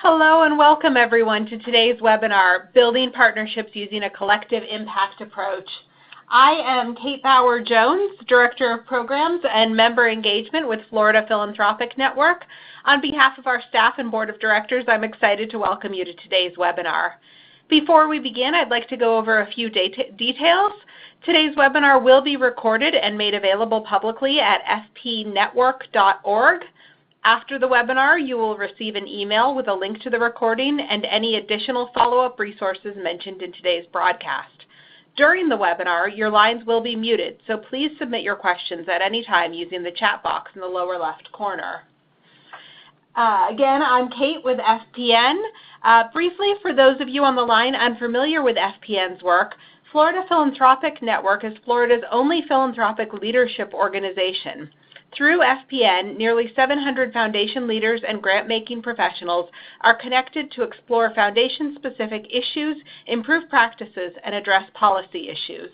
Hello and welcome everyone to today's webinar, Building Partnerships Using a Collective Impact Approach. I am Kate Bauer-Jones, Director of Programs and Member Engagement with Florida Philanthropic Network. On behalf of our staff and Board of Directors, I'm excited to welcome you to today's webinar. Before we begin, I'd like to go over a few details. Today's webinar will be recorded and made available publicly at fpnetwork.org. After the webinar, you will receive an email with a link to the recording and any additional follow-up resources mentioned in today's broadcast. During the webinar, your lines will be muted, so please submit your questions at any time using the chat box in the lower left corner. Again, I'm Kate with FPN. Briefly, for those of you on the line unfamiliar with FPN's work, Florida Philanthropic Network is Florida's only philanthropic leadership organization. Through FPN, nearly 700 foundation leaders and grant-making professionals are connected to explore foundation-specific issues, improve practices, and address policy issues.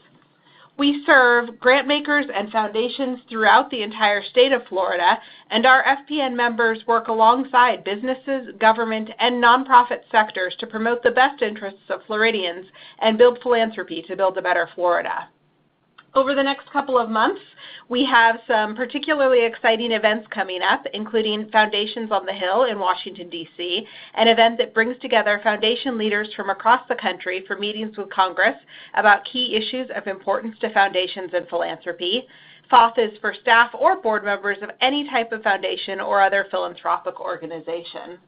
We serve grant makers and foundations throughout the entire state of Florida, and our FPN members work alongside businesses, government, and nonprofit sectors to promote the best interests of Floridians and build philanthropy to build a better Florida. Over the next couple of months, we have some particularly exciting events coming up, including Foundations on the Hill in Washington, D.C., an event that brings together foundation leaders from across the country for meetings with Congress about key issues of importance to foundations and philanthropy. FOF is for staff or board members of any type of foundation or other philanthropic organization.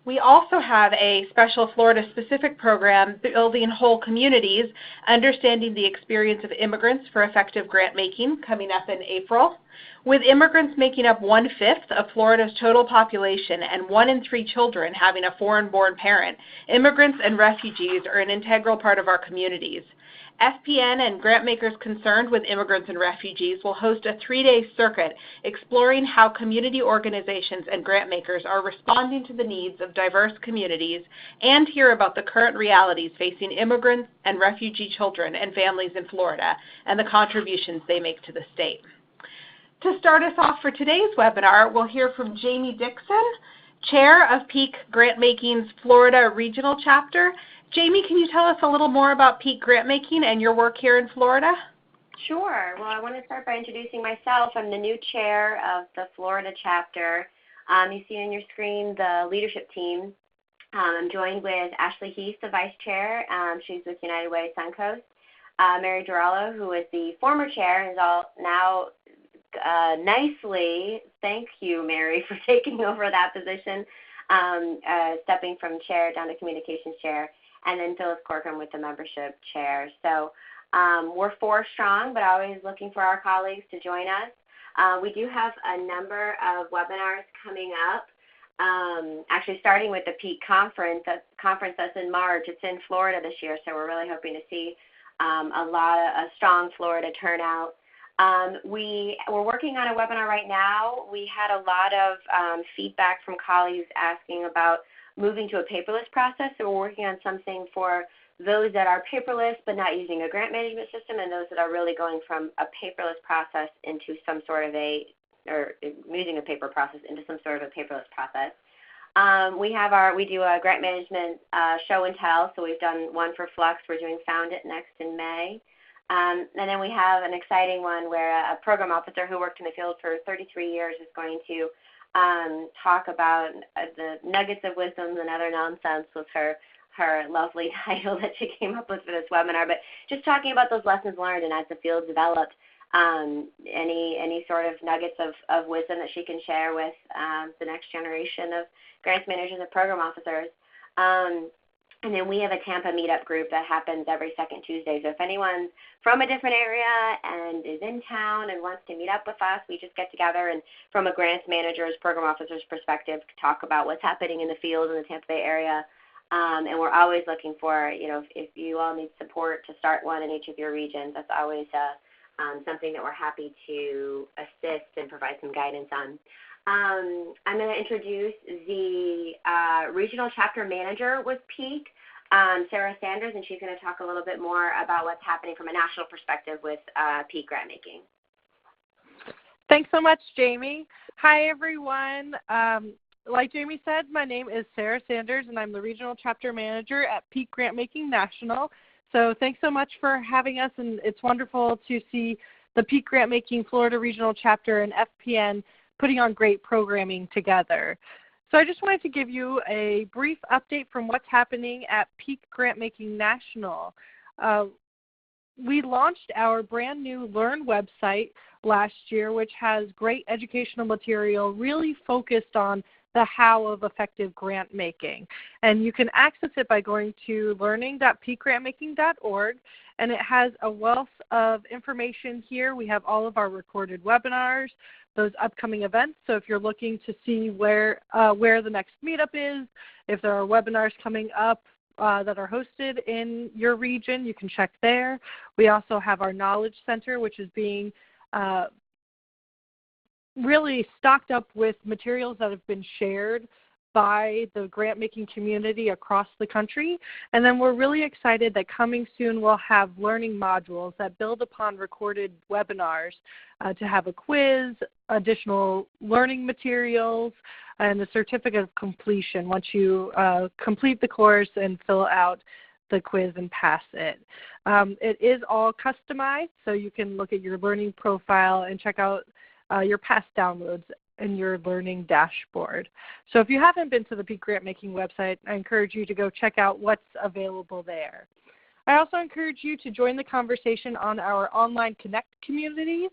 We also have a special Florida-specific program, Building Whole Communities, Understanding the Experience of Immigrants for Effective Grant-Making, coming up in April. With immigrants making up 1/5 of Florida's total population and 1 in 3 children having a foreign-born parent, immigrants and refugees are an integral part of our communities. FPN and grant makers concerned with immigrants and refugees will host a 3-day circuit exploring how community organizations and grant makers are responding to the needs of diverse communities and hear about the current realities facing immigrants and refugee children and families in Florida and the contributions they make to the state. To start us off for today's webinar, we'll hear from Jamie Dixon, Chair of Peak Grantmaking's Florida Regional Chapter. Jamie, can you tell us a little more about Peak Grantmaking and your work here in Florida? Sure. Well, I want to start by introducing myself. I'm the new chair of the Florida chapter. You see on your screen the leadership team. I'm joined with Ashley Heath, the vice chair. She's with United Way Suncoast. Mary Durallo, who is the former chair, is all now nicely, thank you, Mary, for taking over that position, stepping from chair down to communications chair. And then Phyllis Corcoran with the membership chair. So we're 4 strong, but always looking for our colleagues to join us. We do have a number of webinars coming up, actually starting with the Peak Conference. That conference that's in March. It's in Florida this year, so we're really hoping to see a strong Florida turnout. We're working on a webinar right now. We had a lot of feedback from colleagues asking about moving to a paperless process, so we're working on something for those that are paperless but not using a grant management system, and those that are really going from a paperless process into some sort of using a paper process into some sort of a paperless process. We do a grant management show and tell, so we've done one for Flux. We're doing Found It next in May. And then we have an exciting one where a program officer who worked in the field for 33 years is going to talk about the nuggets of wisdom and other nonsense was her lovely title that she came up with for this webinar. But just talking about those lessons learned and as the field developed, any sort of nuggets of wisdom that she can share with the next generation of grants managers and program officers. And then we have a Tampa meetup group that happens every second Tuesday. So if anyone's from a different area and is in town and wants to meet up with us, we just get together and from a grants manager's, program officer's perspective, talk about what's happening in the field in the Tampa Bay area. And we're always looking for, if you all need support to start one in each of your regions, that's always something that we're happy to assist and provide some guidance on. I'm going to introduce the regional chapter manager with Peak, Sarah Sanders, and she's going to talk a little bit more about what's happening from a national perspective with Peak Grantmaking. Thanks so much, Jamie. Hi, everyone. like Jamie said, my name is Sarah Sanders, and I'm the Regional Chapter Manager at Peak Grantmaking National. So thanks so much for having us, and it's wonderful to see the Peak Grantmaking Florida Regional Chapter and FPN putting on great programming together. So I just wanted to give you a brief update from what's happening at Peak Grantmaking National. We launched our brand new Learn website last year, which has great educational material really focused on the how of effective grant making. And you can access it by going to learning.peakgrantmaking.org, and it has a wealth of information here. We have all of our recorded webinars, those upcoming events. So if you're looking to see where the next meetup is, if there are webinars coming up that are hosted in your region, you can check there. We also have our Knowledge Center, which is being really stocked up with materials that have been shared by the grant-making community across the country. And then we're really excited that coming soon we'll have learning modules that build upon recorded webinars to have a quiz, additional learning materials, and a certificate of completion once you complete the course and fill out the quiz and pass it. It is all customized, so you can look at your learning profile and check out your past downloads in your learning dashboard. So if you haven't been to the Peak Grantmaking website, I encourage you to go check out what's available there. I also encourage you to join the conversation on our online Connect communities.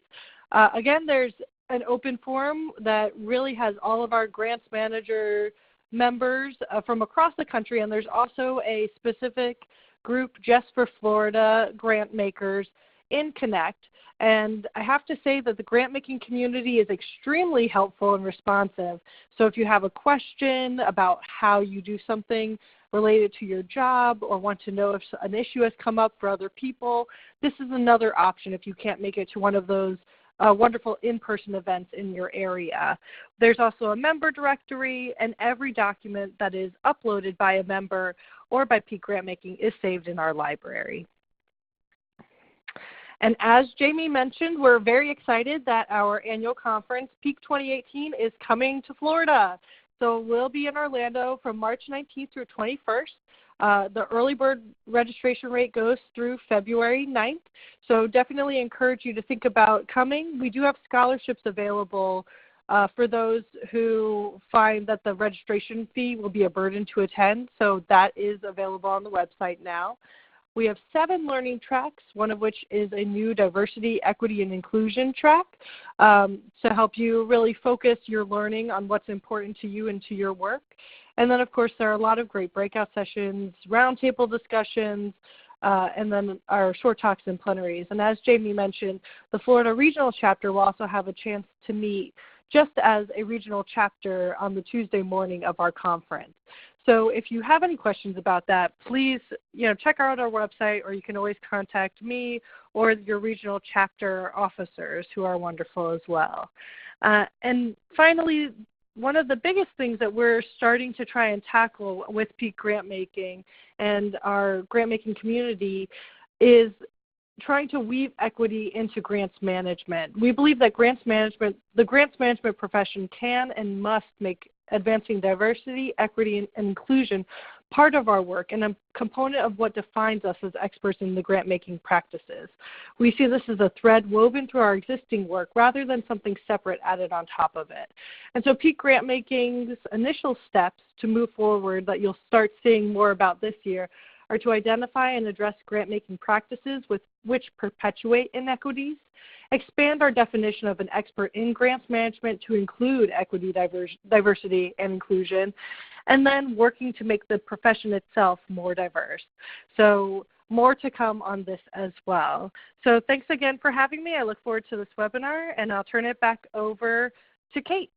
Again, there's an open forum that really has all of our grants manager members from across the country, and there's also a specific group just for Florida grant makers in Connect. And I have to say that the grant-making community is extremely helpful and responsive. So if you have a question about how you do something related to your job or want to know if an issue has come up for other people, this is another option if you can't make it to one of those wonderful in-person events in your area. There's also a member directory, and every document that is uploaded by a member or by Peak Grantmaking is saved in our library. And as Jamie mentioned, we're very excited that our annual conference, Peak 2018, is coming to Florida. So we'll be in Orlando from March 19th through 21st. The early bird registration rate goes through February 9th. So definitely encourage you to think about coming. We do have scholarships available for those who find that the registration fee will be a burden to attend. So that is available on the website now. We have 7 learning tracks, one of which is a new diversity, equity, and inclusion track to help you really focus your learning on what's important to you and to your work. And then, of course, there are a lot of great breakout sessions, roundtable discussions, and then our short talks and plenaries. And as Jamie mentioned, the Florida Regional Chapter will also have a chance to meet just as a regional chapter on the Tuesday morning of our conference. So if you have any questions about that, please check out our website, or you can always contact me or your regional chapter officers, who are wonderful as well. And finally, one of the biggest things that we're starting to try and tackle with Peak Grantmaking and our grant-making community is trying to weave equity into grants management. We believe that the grants management profession can and must make advancing diversity, equity, and inclusion part of our work and a component of what defines us as experts in the grant-making practices. We see this as a thread woven through our existing work rather than something separate added on top of it. And so Peak Grantmaking's initial steps to move forward that you'll start seeing more about this year are to identify and address grant-making practices which perpetuate inequities, expand our definition of an expert in grants management to include equity, diversity, and inclusion, and then working to make the profession itself more diverse. So more to come on this as well. So thanks again for having me. I look forward to this webinar, and I'll turn it back over to Kate.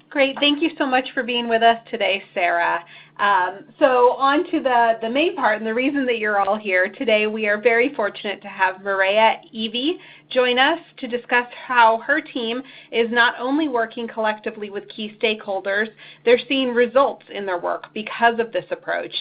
Great. Thank you so much for being with us today, Sarah. So on to the main part, and the reason that you're all here today, we are very fortunate to have Mireya Eavey join us to discuss how her team is not only working collectively with key stakeholders, they're seeing results in their work because of this approach.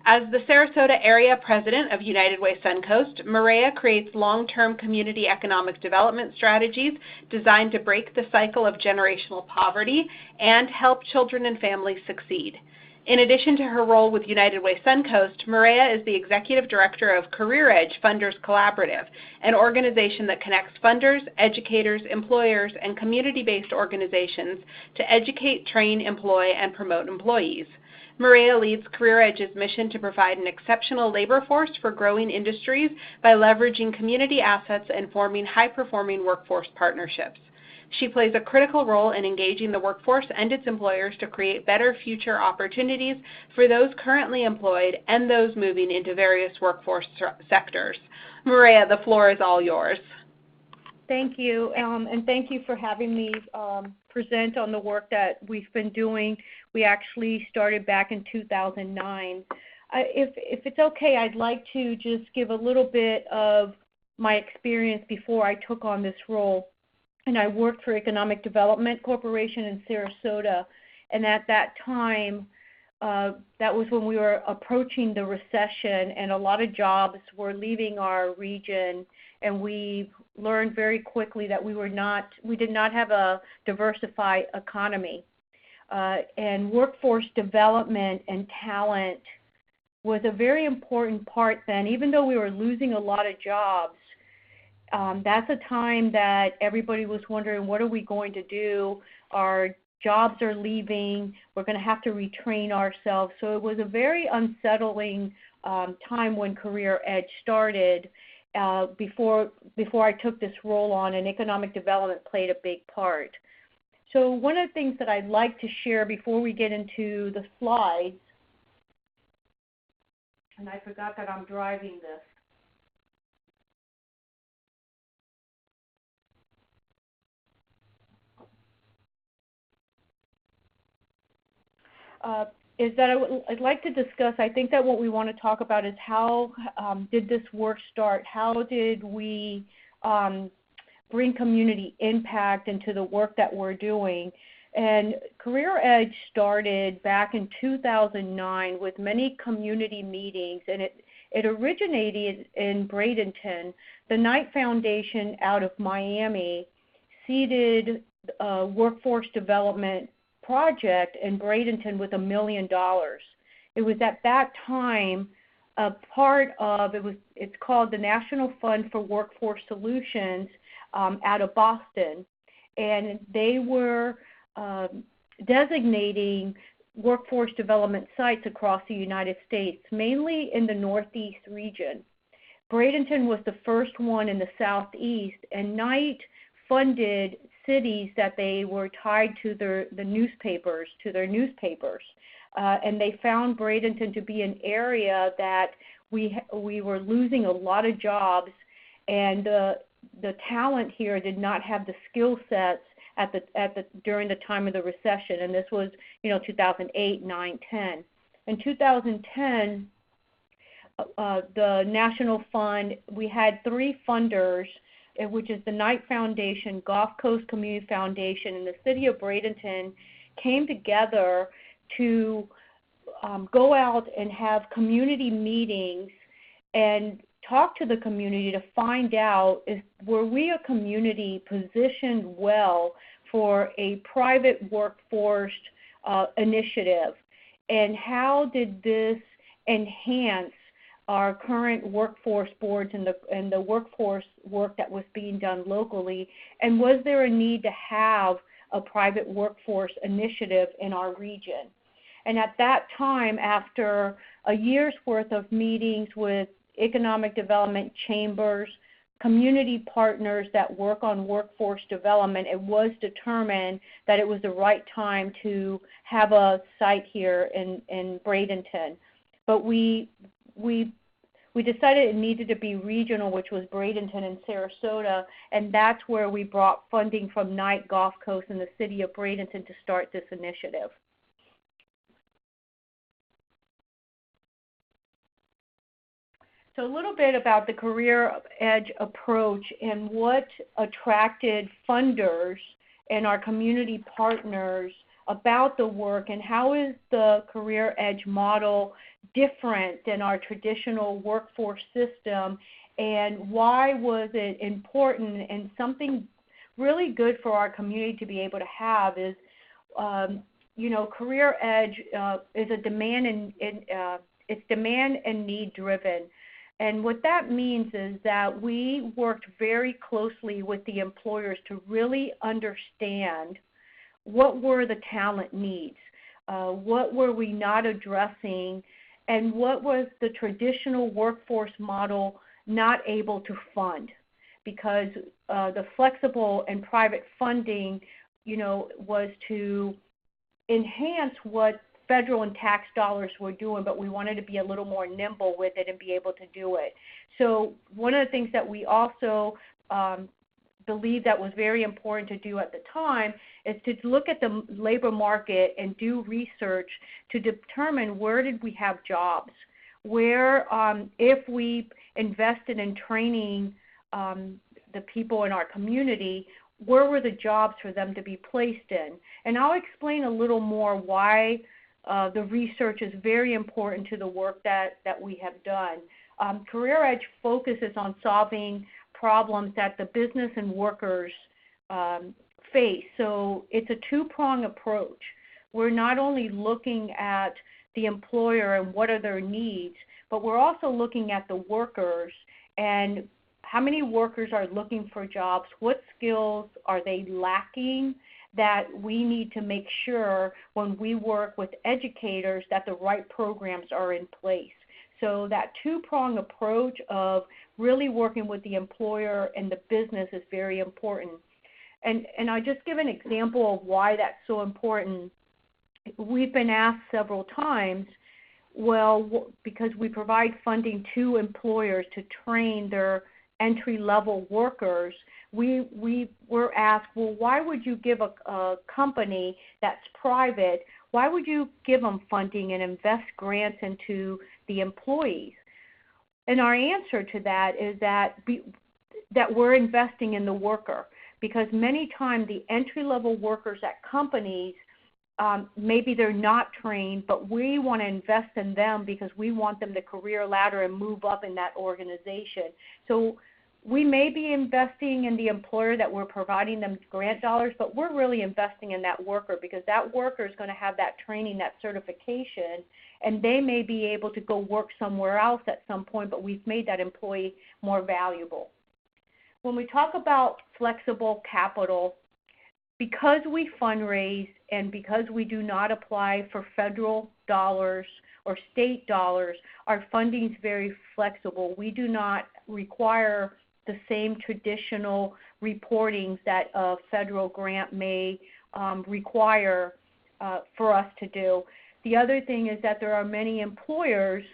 As the Sarasota area president of United Way Suncoast, Mireya creates long-term community economic development strategies designed to break the cycle of generational poverty and help children and families succeed. In addition to her role with United Way Suncoast, Mireya is the executive director of CareerEdge Funders Collaborative, an organization that connects funders, educators, employers, and community-based organizations to educate, train, employ, and promote employees. Mireya leads CareerEdge's mission to provide an exceptional labor force for growing industries by leveraging community assets and forming high-performing workforce partnerships. She plays a critical role in engaging the workforce and its employers to create better future opportunities for those currently employed and those moving into various workforce sectors. Mireya, the floor is all yours. Thank you, and thank you for having me present on the work that we've been doing. We actually started back in 2009. If it's okay, I'd like to just give a little bit of my experience before I took on this role. And I worked for Economic Development Corporation in Sarasota, and at that time, that was when we were approaching the recession, and a lot of jobs were leaving our region, and we learned very quickly that we did not have a diversified economy. And workforce development and talent was a very important part then, even though we were losing a lot of jobs. That's a time that everybody was wondering, what are we going to do? Our jobs are leaving. We're going to have to retrain ourselves. So it was a very unsettling time when CareerEdge started. Before I took this role on, and economic development played a big part. So one of the things that I'd like to share before we get into the slides, and I forgot that I'm driving this. Is that I'd like to discuss, I think that what we want to talk about is how did this work start? How did we bring community impact into the work that we're doing? And CareerEdge started back in 2009 with many community meetings, and it originated in Bradenton. The Knight Foundation out of Miami seeded workforce development project in Bradenton with $1 million. It was at that time a part of it's called the National Fund for Workforce Solutions out of Boston, and they were designating workforce development sites across the United States, mainly in the Northeast region. Bradenton was the first one in the Southeast, and Knight funded cities that they were tied to their newspapers, and they found Bradenton to be an area that we were losing a lot of jobs, and the talent here did not have the skill sets during the time of the recession, and this was 2008, 9, 10. In 2010, the National Fund, we had 3 funders, which is the Knight Foundation, Gulf Coast Community Foundation, and the City of Bradenton came together to go out and have community meetings and talk to the community to find out, were we a community positioned well for a private workforce initiative, and how did this enhance our current workforce boards and the workforce work that was being done locally, and was there a need to have a private workforce initiative in our region? And at that time, after a year's worth of meetings with economic development chambers, community partners that work on workforce development, it was determined that it was the right time to have a site here in Bradenton. But we decided it needed to be regional, which was Bradenton and Sarasota, and that's where we brought funding from Knight, Gulf Coast, and the City of Bradenton to start this initiative. So a little bit about the CareerEdge approach and what attracted funders and our community partners about the work, and how is the CareerEdge model different than our traditional workforce system, and why was it important and something really good for our community to be able to have is, CareerEdge is a it's demand and need driven. And what that means is that we worked very closely with the employers to really understand what were the talent needs, what were we not addressing, and what was the traditional workforce model not able to fund, because the flexible and private funding, was to enhance what federal and tax dollars were doing, but we wanted to be a little more nimble with it and be able to do it. So one of the things that we also believed that was very important to do at the time is to look at the labor market and do research to determine where did we have jobs, where if we invested in training the people in our community, where were the jobs for them to be placed in. And I'll explain a little more why the research is very important to the work that we have done. CareerEdge focuses on solving problems that the business and workers face. So it's a two-pronged approach. We're not only looking at the employer and what are their needs, but we're also looking at the workers and how many workers are looking for jobs, what skills are they lacking, that we need to make sure when we work with educators that the right programs are in place. So that two-pronged approach of really working with the employer and the business is very important. And I'll just give an example of why that's so important. We've been asked several times, well, because we provide funding to employers to train their entry-level workers, we were asked, well, why would you give a company that's private, why would you give them funding and invest grants into the employees? And our answer to that is that we're investing in the worker, because many times the entry-level workers at companies, maybe they're not trained, but we want to invest in them because we want them to career ladder and move up in that organization. So we may be investing in the employer that we're providing them grant dollars, but we're really investing in that worker, because that worker is going to have that training, that certification, and they may be able to go work somewhere else at some point, but we've made that employee more valuable. When we talk about flexible capital, because we fundraise and because we do not apply for federal dollars or state dollars, our funding is very flexible. We do not require the same traditional reportings that a federal grant may require for us to do. The other thing is that there are many employers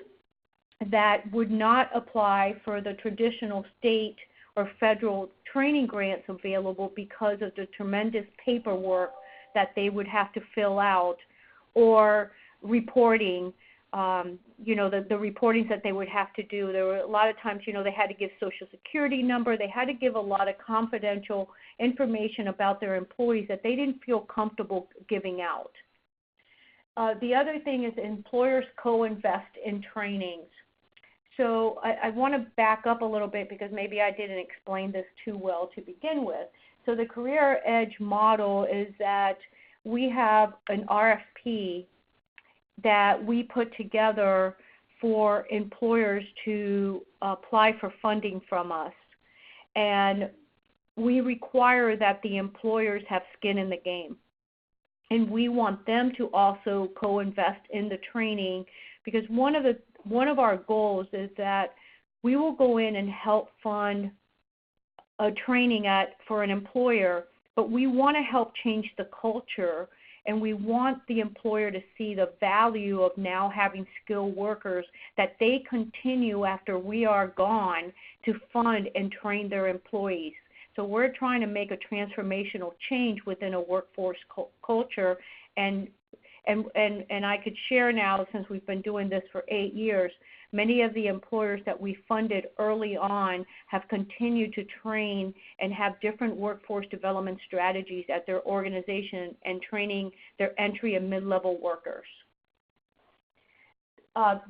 that would not apply for the traditional state or federal training grants available because of the tremendous paperwork that they would have to fill out, or reporting, the reportings that they would have to do. There were a lot of times, they had to give Social Security number. They had to give a lot of confidential information about their employees that they didn't feel comfortable giving out. The other thing is employers co-invest in trainings. So I want to back up a little bit because maybe I didn't explain this too well to begin with. So the CareerEdge model is that we have an RFP that we put together for employers to apply for funding from us. And we require that the employers have skin in the game. And we want them to also co-invest in the training, because one of our goals is that we will go in and help fund a training for an employer, but we want to help change the culture, and we want the employer to see the value of now having skilled workers that they continue after we are gone to fund and train their employees. So we're trying to make a transformational change within a workforce culture, and I could share now, since we've been doing this for 8 years, many of the employers that we funded early on have continued to train and have different workforce development strategies at their organization and training their entry and mid-level workers.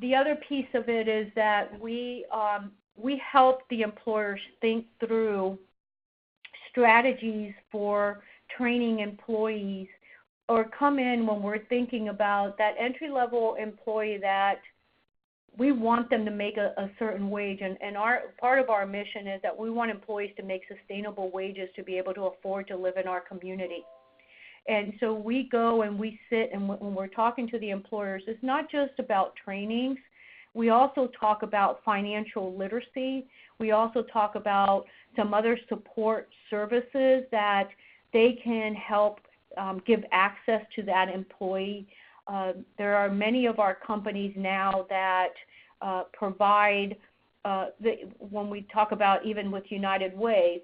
The other piece of it is that we help the employers think through strategies for training employees, or come in when we're thinking about that entry-level employee that we want them to make a certain wage, and part of our mission is that we want employees to make sustainable wages to be able to afford to live in our community. And so we go and we sit, and when we're talking to the employers, it's not just about trainings. We also talk about financial literacy. We also talk about some other support services that they can help give access to that employee. There are many of our companies now that provide, when we talk about even with United Way,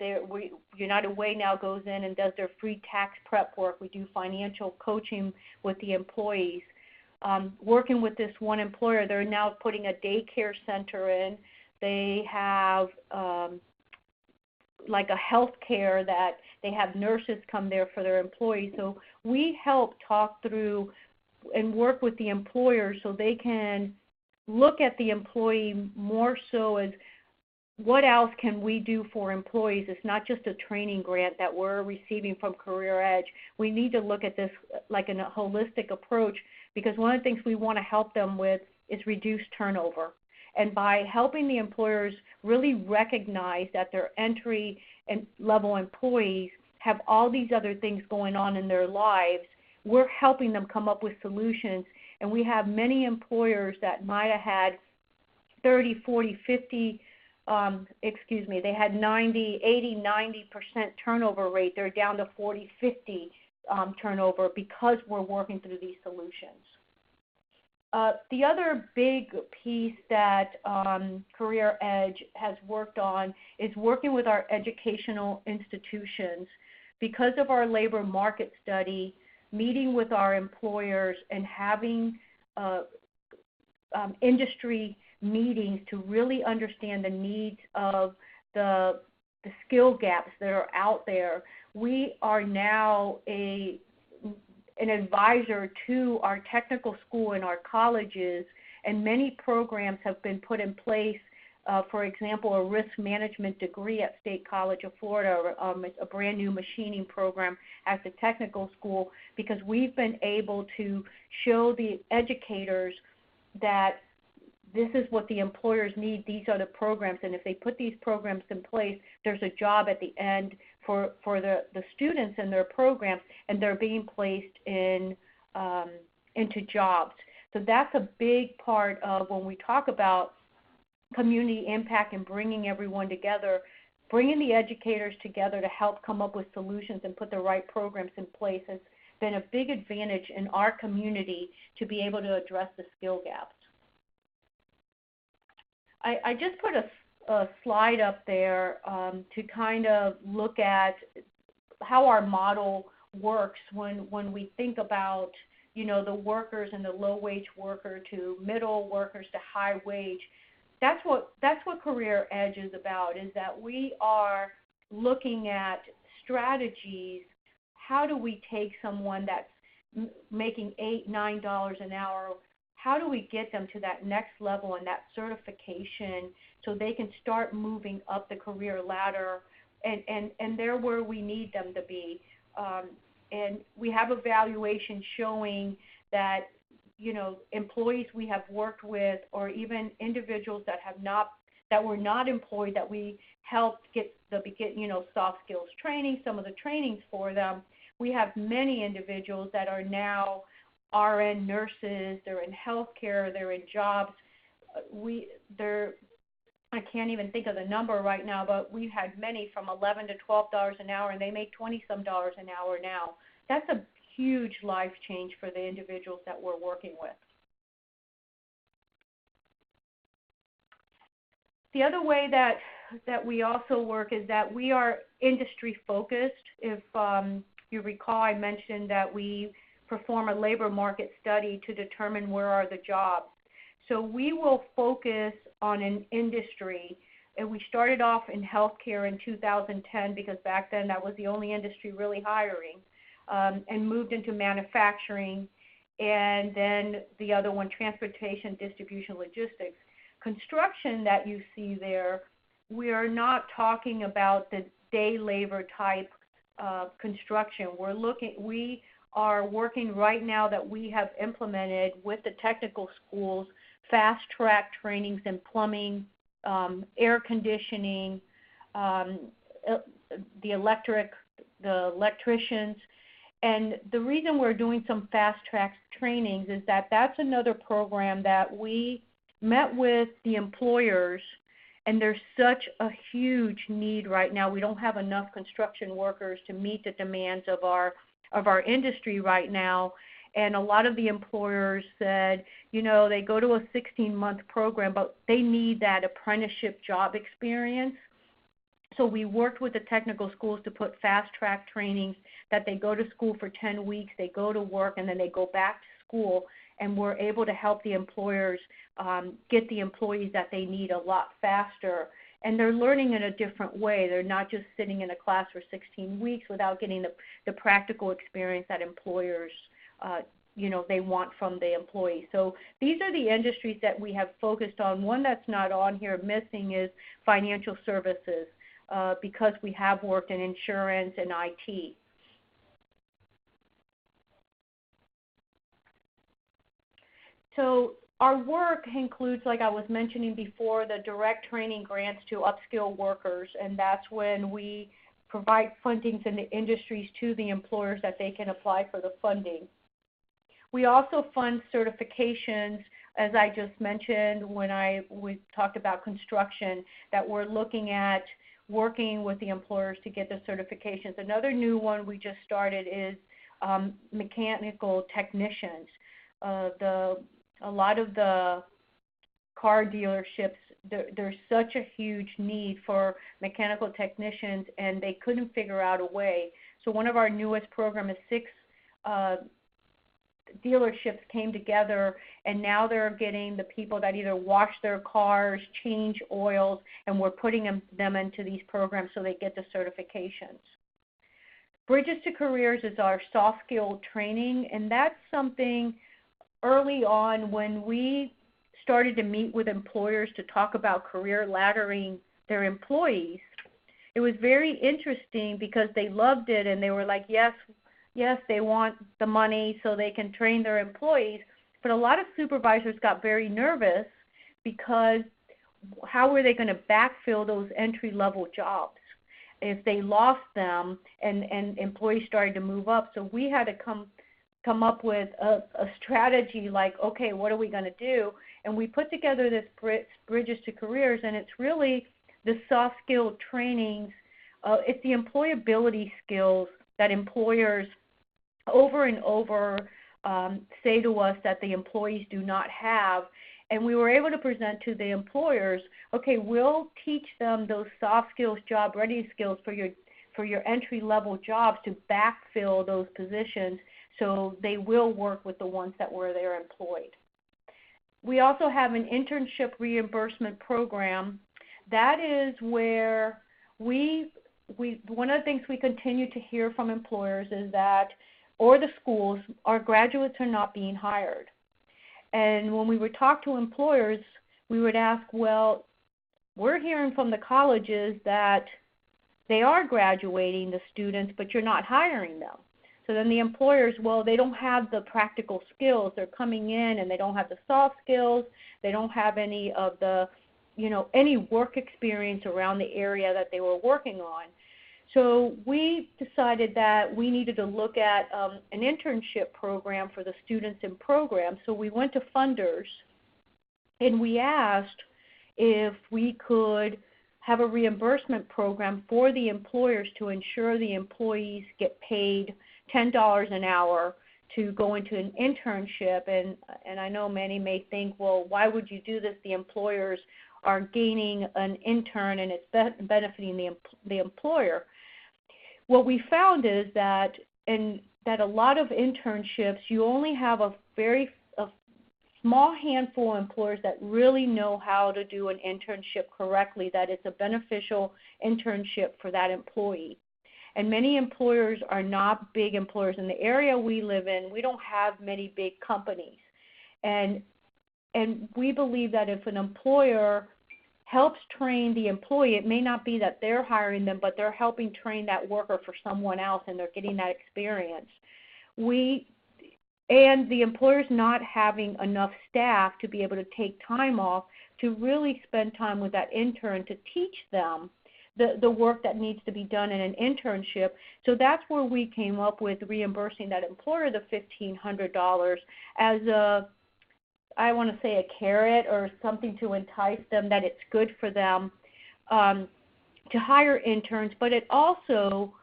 United Way now goes in and does their free tax prep work. We do financial coaching with the employees. Working with this one employer, they're now putting a daycare center in. They have like a health care that they have nurses come there for their employees. So we help talk through and work with the employers so they can look at the employee more so as what else can we do for employees. It's not just a training grant that we're receiving from CareerEdge. We need to look at this like in a holistic approach, because one of the things we want to help them with is reduce turnover. And by helping the employers really recognize that their entry and level employees have all these other things going on in their lives, we're helping them come up with solutions. And we have many employers that might have had 30, 40, 50, they had 90, 80, 90% turnover rate. They're down to 40, 50 turnover because we're working through these solutions. The other big piece that CareerEdge has worked on is working with our educational institutions. Because of our labor market study, meeting with our employers and having industry meetings to really understand the needs of the skill gaps that are out there. We are now an advisor to our technical school and our colleges, and many programs have been put in place. For example, a risk management degree at State College of Florida, a brand new machining program at the technical school, because we've been able to show the educators that this is what the employers need, these are the programs, and if they put these programs in place, there's a job at the end for the students in their programs, and they're being placed in into jobs. So that's a big part of when we talk about community impact and bringing everyone together, bringing the educators together to help come up with solutions and put the right programs in place has been a big advantage in our community to be able to address the skill gaps. I just put a slide up there to kind of look at how our model works when we think about, you know, the workers and the low wage worker to middle workers to high wage. That's what CareerEdge is about, is that we are looking at strategies. How do we take someone that's making $8, $9 an hour, how do we get them to that next level and that certification so they can start moving up the career ladder and they're where we need them to be. And we have evaluations showing that, you know, employees we have worked with, or even individuals that were not employed, that we helped get soft skills training, some of the trainings for them. We have many individuals that are now RN nurses, they're in healthcare, they're in jobs. I can't even think of the number right now, but we've had many from $11 to $12 an hour, and they make $20-some an hour now. That's a huge life change for the individuals that we're working with. The other way that we also work is that we are industry focused. If you recall, I mentioned that we perform a labor market study to determine where are the jobs. So we will focus on an industry, and we started off in healthcare in 2010 because back then that was the only industry really hiring, and moved into manufacturing, and then the other one, transportation, distribution, logistics. Construction that you see there, we are not talking about the day labor type construction. We are working right now that we have implemented with the technical schools fast track trainings in plumbing, air conditioning, the electricians. And the reason we're doing some fast track trainings is that that's another program that we met with the employers, and there's such a huge need right now. We don't have enough construction workers to meet the demands of our industry right now. And a lot of the employers said, they go to a 16-month program, but they need that apprenticeship job experience. So we worked with the technical schools to put fast-track trainings that they go to school for 10 weeks, they go to work, and then they go back to school, and we're able to help the employers get the employees that they need a lot faster. And they're learning in a different way. They're not just sitting in a class for 16 weeks without getting the practical experience that employers they want from the employee. So these are the industries that we have focused on. One that's not on here missing is financial services, because we have worked in insurance and IT. So our work includes, like I was mentioning before, the direct training grants to upskill workers, and that's when we provide fundings in the industries to the employers that they can apply for the funding. We also fund certifications, as I just mentioned when we talked about construction, that we're looking at working with the employers to get the certifications. Another new one we just started is mechanical technicians. A lot of the car dealerships, there's such a huge need for mechanical technicians, and they couldn't figure out a way. So one of our newest programs is 6 dealerships came together, and now they're getting the people that either wash their cars, change oils, and we're putting them into these programs so they get the certifications. Bridges to Careers is our soft skill training, and that's something early on when we started to meet with employers to talk about career laddering their employees. It was very interesting because they loved it, and they were like, yes, they want the money so they can train their employees. But a lot of supervisors got very nervous because how were they going to backfill those entry-level jobs if they lost them and employees started to move up? So we had to come up with a strategy like, okay, what are we going to do? And we put together this Bridges to Careers, and it's really the soft skill trainings. It's the employability skills that employers over and over say to us that the employees do not have. And we were able to present to the employers, okay, we'll teach them those soft skills, job ready skills for your entry-level jobs to backfill those positions so they will work with the ones that were there employed. We also have an internship reimbursement program. That is where one of the things we continue to hear from employers is that, or the schools, our graduates are not being hired. And when we would talk to employers, we would ask, well, we're hearing from the colleges that they are graduating the students, but you're not hiring them. So then the employers, well, they don't have the practical skills. They're coming in and they don't have the soft skills. They don't have any of the, any work experience around the area that they were working on. So we decided that we needed to look at an internship program for the students in programs. So we went to funders and we asked if we could have a reimbursement program for the employers to ensure the employees get paid $10 an hour to go into an internship. And I know many may think, well, why would you do this? The employers are gaining an intern and it's benefiting the employer. What we found is that a lot of internships, you only have a small handful of employers that really know how to do an internship correctly, that it's a beneficial internship for that employee. And many employers are not big employers. In the area we live in, we don't have many big companies. And we believe that if an employer helps train the employee, it may not be that they're hiring them, but they're helping train that worker for someone else, and they're getting that experience. And the employer's not having enough staff to be able to take time off to really spend time with that intern to teach them the work that needs to be done in an internship. So that's where we came up with reimbursing that employer the $1,500 as I want to say a carrot or something to entice them that it's good for them to hire interns, but it also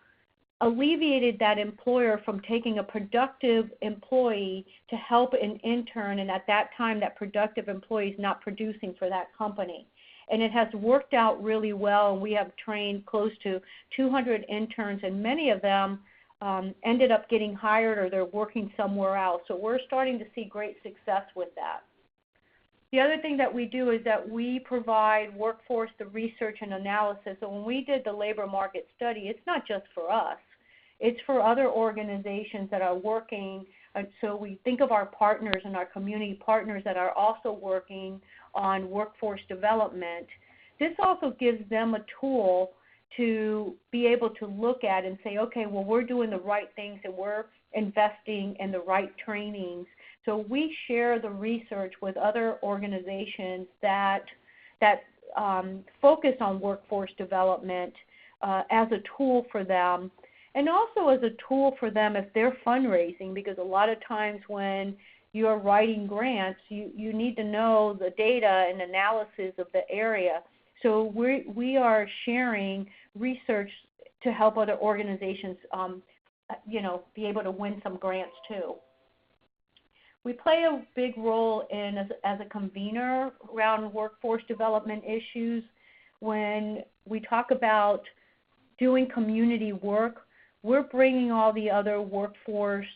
alleviated that employer from taking a productive employee to help an intern, and at that time that productive employee is not producing for that company. And it has worked out really well, and we have trained close to 200 interns, and many of them ended up getting hired or they're working somewhere else. So we're starting to see great success with that. The other thing that we do is that we provide workforce, the research and analysis. So when we did the labor market study, it's not just for us. It's for other organizations that are working. So we think of our partners and our community partners that are also working on workforce development. This also gives them a tool to be able to look at and say, okay, well, we're doing the right things and we're investing in the right trainings. So we share the research with other organizations that focus on workforce development as a tool for them, and also as a tool for them if they're fundraising, because a lot of times when you're writing grants, you need to know the data and analysis of the area. So we are sharing research to help other organizations, be able to win some grants too. We play a big role as a convener around workforce development issues. When we talk about doing community work, we're bringing all the other workforce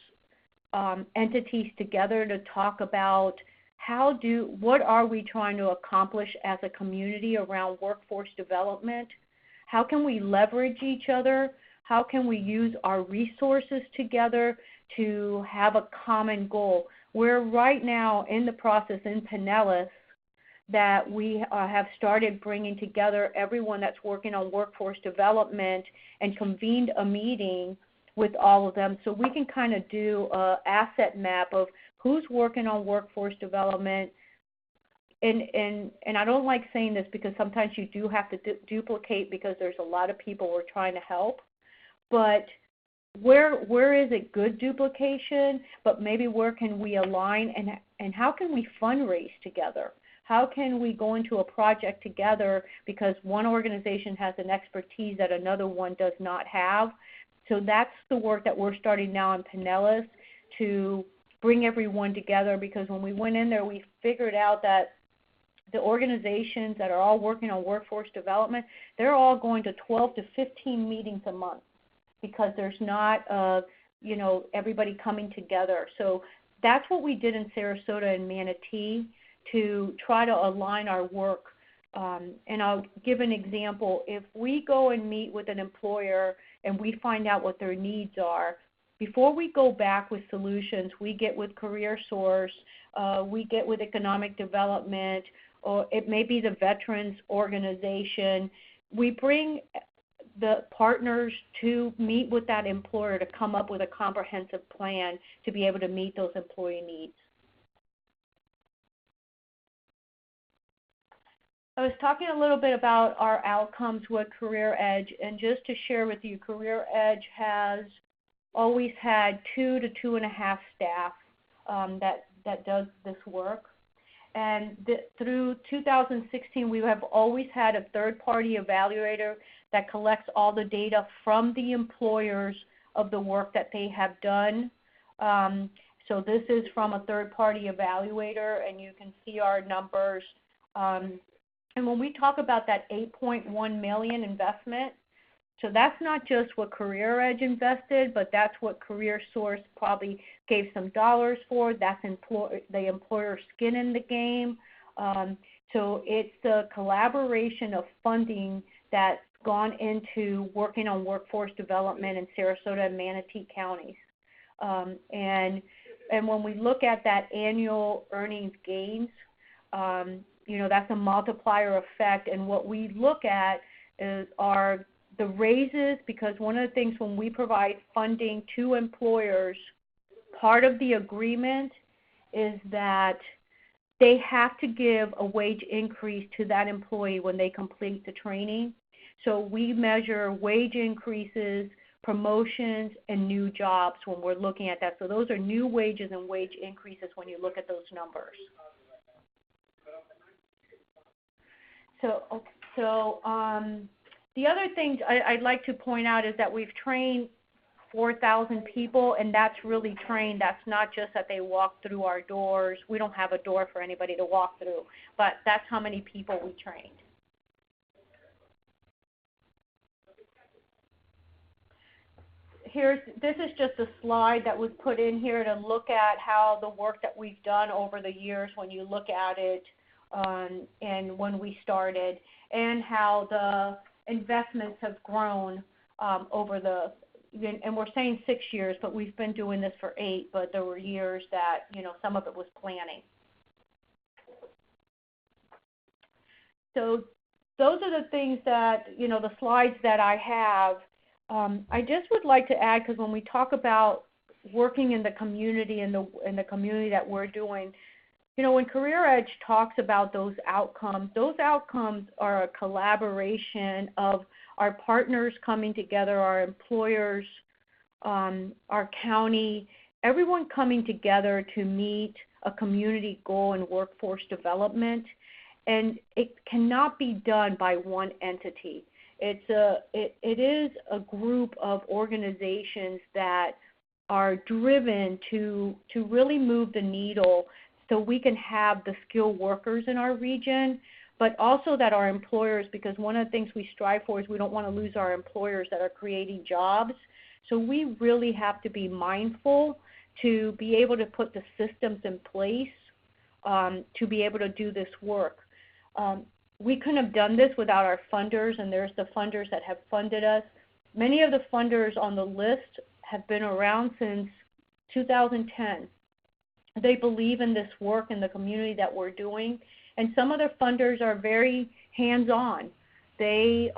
entities together to talk about what are we trying to accomplish as a community around workforce development? How can we leverage each other? How can we use our resources together to have a common goal? We're right now in the process in Pinellas that we have started bringing together everyone that's working on workforce development and convened a meeting with all of them so we can kind of do an asset map of who's working on workforce development. And I don't like saying this because sometimes you do have to duplicate because there's a lot of people we're trying to help. But where is it good duplication, but maybe where can we align, and how can we fundraise together? How can we go into a project together because one organization has an expertise that another one does not have? So that's the work that we're starting now in Pinellas to bring everyone together, because when we went in there, we figured out that the organizations that are all working on workforce development, they're all going to 12 to 15 meetings a month because there's not, everybody coming together. So that's what we did in Sarasota and Manatee to try to align our work. And I'll give an example. If we go and meet with an employer and we find out what their needs are, before we go back with solutions, we get with CareerSource, we get with economic development, or it may be the veterans organization. We bring the partners to meet with that employer to come up with a comprehensive plan to be able to meet those employee needs. I was talking a little bit about our outcomes with CareerEdge, and just to share with you, CareerEdge has always had 2 to 2.5 staff that does this work. And through 2016, we have always had a third-party evaluator that collects all the data from the employers of the work that they have done. So this is from a third-party evaluator, and you can see our numbers. And when we talk about that $8.1 million investment, So that's not just what CareerEdge invested, but that's what CareerSource probably gave some dollars for. That's the employer skin in the game. So it's the collaboration of funding that's gone into working on workforce development in Sarasota and Manatee counties. And when we look at that annual earnings gains, that's a multiplier effect. And what we look at are the raises, because one of the things when we provide funding to employers, part of the agreement is that they have to give a wage increase to that employee when they complete the training. So we measure wage increases, promotions, and new jobs when we're looking at that. So those are new wages and wage increases when you look at those numbers. So the other thing I'd like to point out is that we've trained 4,000 people, and that's really trained. That's not just that they walk through our doors. We don't have a door for anybody to walk through, but that's how many people we trained. This is just a slide that was put in here to look at how the work that we've done over the years when you look at it and when we started, and how the investments have grown over and we're saying 6 years, but we've been doing this for 8, but there were years that, some of it was planning. So those are the things that, the slides that I have. I just would like to add, because when we talk about working in the community and the community that we're doing, when CareerEdge talks about those outcomes are a collaboration of our partners coming together, our employers, our county, everyone coming together to meet a community goal in workforce development. And it cannot be done by one entity. It is a group of organizations that are driven to really move the needle so we can have the skilled workers in our region, but also that our employers, because one of the things we strive for is we don't want to lose our employers that are creating jobs. So we really have to be mindful to be able to put the systems in place to be able to do this work. We couldn't have done this without our funders, and there's the funders that have funded us. Many of the funders on the list have been around since 2010. They believe in this work in the community that we're doing, and some of the funders are very hands-on. They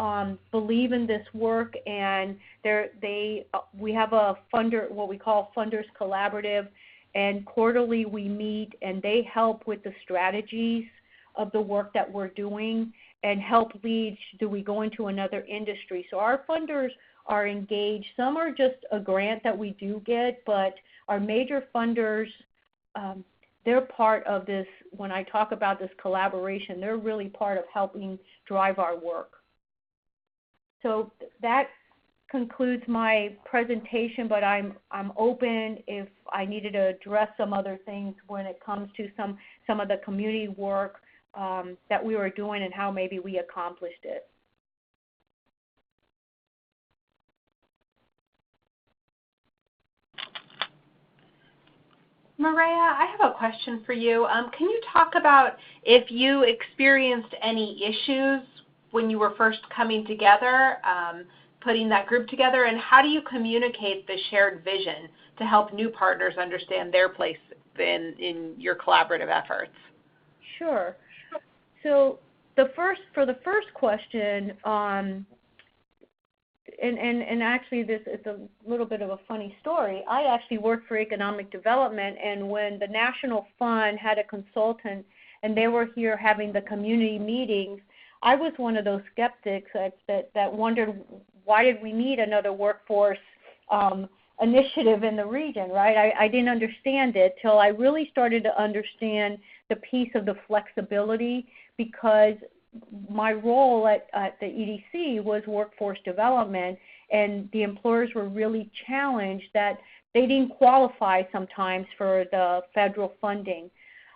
believe in this work, and we have a funder, what we call Funders Collaborative, and quarterly we meet, and they help with the strategies of the work that we're doing and help lead, do we go into another industry? So our funders are engaged. Some are just a grant that we do get, but our major funders, they're part of this. When I talk about this collaboration, they're really part of helping drive our work. So that concludes my presentation, but I'm open if I needed to address some other things when it comes to some of the community work that we were doing and how maybe we accomplished it. Mireya, I have a question for you. Can you talk about if you experienced any issues when you were first coming together, putting that group together, and how do you communicate the shared vision to help new partners understand their place in your collaborative efforts? Sure. So for the first question, and actually this is a little bit of a funny story. I actually worked for economic development, and when the National Fund had a consultant and they were here having the community meetings, I was one of those skeptics that wondered, why did we need another workforce initiative in the region, right? I didn't understand it till I really started to understand the piece of the flexibility, because my role at the EDC was workforce development, and the employers were really challenged that they didn't qualify sometimes for the federal funding.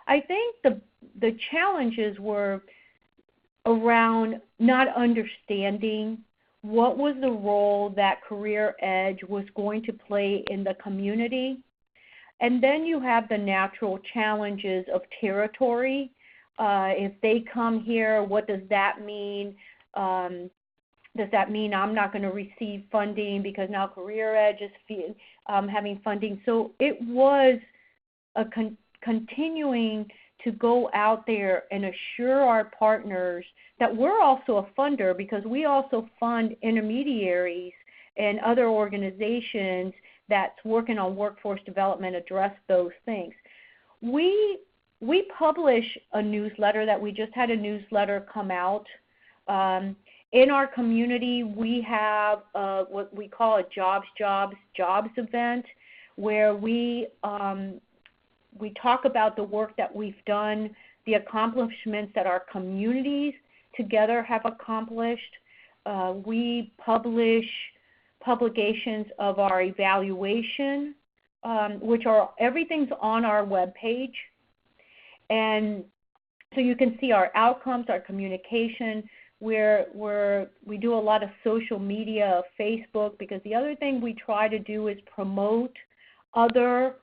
I think the challenges were around not understanding what was the role that CareerEdge was going to play in the community. And then you have the natural challenges of territory. If they come here, what does that mean? Does that mean I'm not going to receive funding because now CareerEdge is having funding? So it was a continuing to go out there and assure our partners that we're also a funder, because we also fund intermediaries and other organizations that's working on workforce development, address those things. We publish a newsletter that we just had a newsletter come out. In our community, we have what we call a jobs event, where we talk about the work that we've done, the accomplishments that our communities together have accomplished. We publish publications of our evaluation, which everything's on our webpage. And so you can see our outcomes, our communication. We do a lot of social media, Facebook, because the other thing we try to do is promote other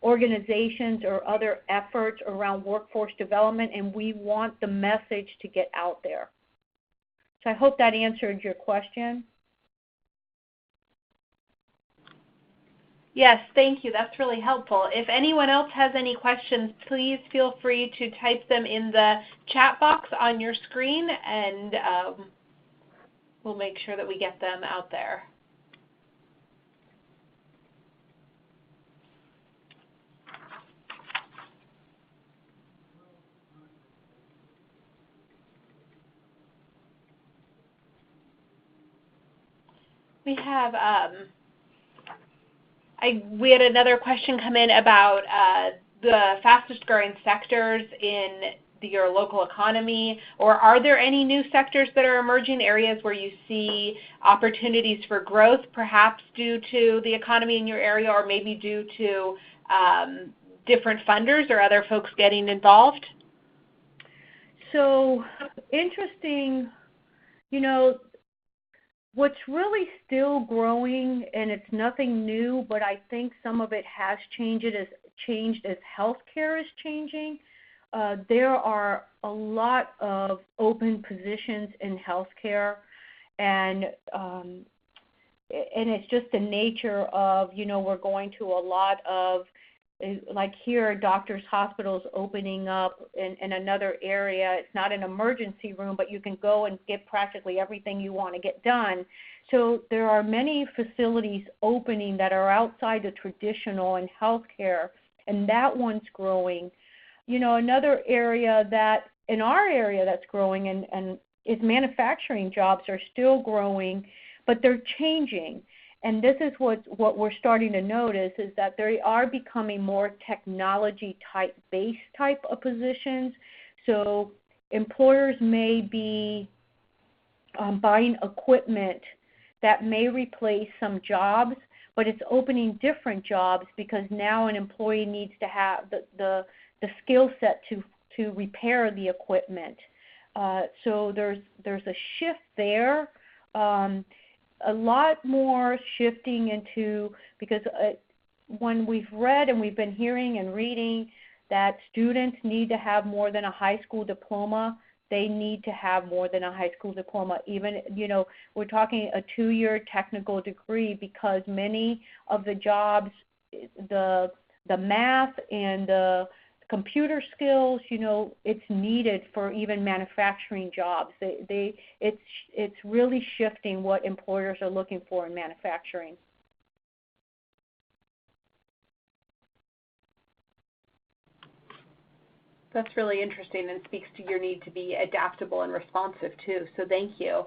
organizations or other efforts around workforce development, and we want the message to get out there. So I hope that answered your question. Yes, thank you. That's really helpful. If anyone else has any questions, please feel free to type them in the chat box on your screen, and we'll make sure that we get them out there. We have we had another question come in about the fastest growing sectors in your local economy, or are there any new sectors that are emerging, areas where you see opportunities for growth, perhaps due to the economy in your area, or maybe due to different funders or other folks getting involved? So interesting, what's really still growing, and it's nothing new, but I think some of it has changed as healthcare is changing. There are a lot of open positions in healthcare, and it's just the nature of, we're going to a lot of, like here, doctors' hospitals opening up in another area. It's not an emergency room, but you can go and get practically everything you want to get done. So there are many facilities opening that are outside the traditional in healthcare, and that one's growing. Another area that, in our area that's growing and is manufacturing jobs are still growing, but they're changing. And this is what we're starting to notice, is that they are becoming more technology-based type of positions. So employers may be buying equipment that may replace some jobs, but it's opening different jobs because now an employee needs to have the skill set to repair the equipment. So there's a shift there. A lot more shifting into, because when we've read and we've been hearing and reading that students need to have more than a high school diploma, they need to have more than a high school diploma. Even, we're talking a 2-year technical degree, because many of the jobs, the math and the computer skills, it's needed for even manufacturing jobs. It's really shifting what employers are looking for in manufacturing. That's really interesting and speaks to your need to be adaptable and responsive too. So thank you.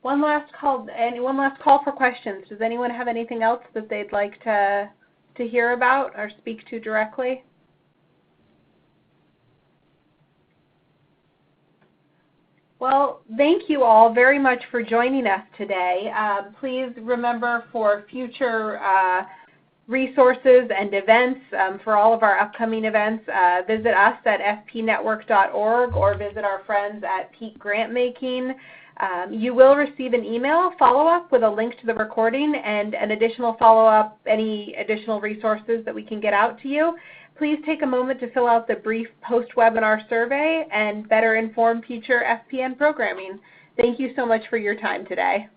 One last call for questions. Does anyone have anything else that they'd like to hear about or speak to directly? Well, thank you all very much for joining us today. Please remember, for future resources and events, for all of our upcoming events, visit us at fpnetwork.org or visit our friends at Peak Grantmaking. You will receive an email follow-up with a link to the recording and an additional follow-up, any additional resources that we can get out to you. Please take a moment to fill out the brief post-webinar survey and better inform future FPN programming. Thank you so much for your time today.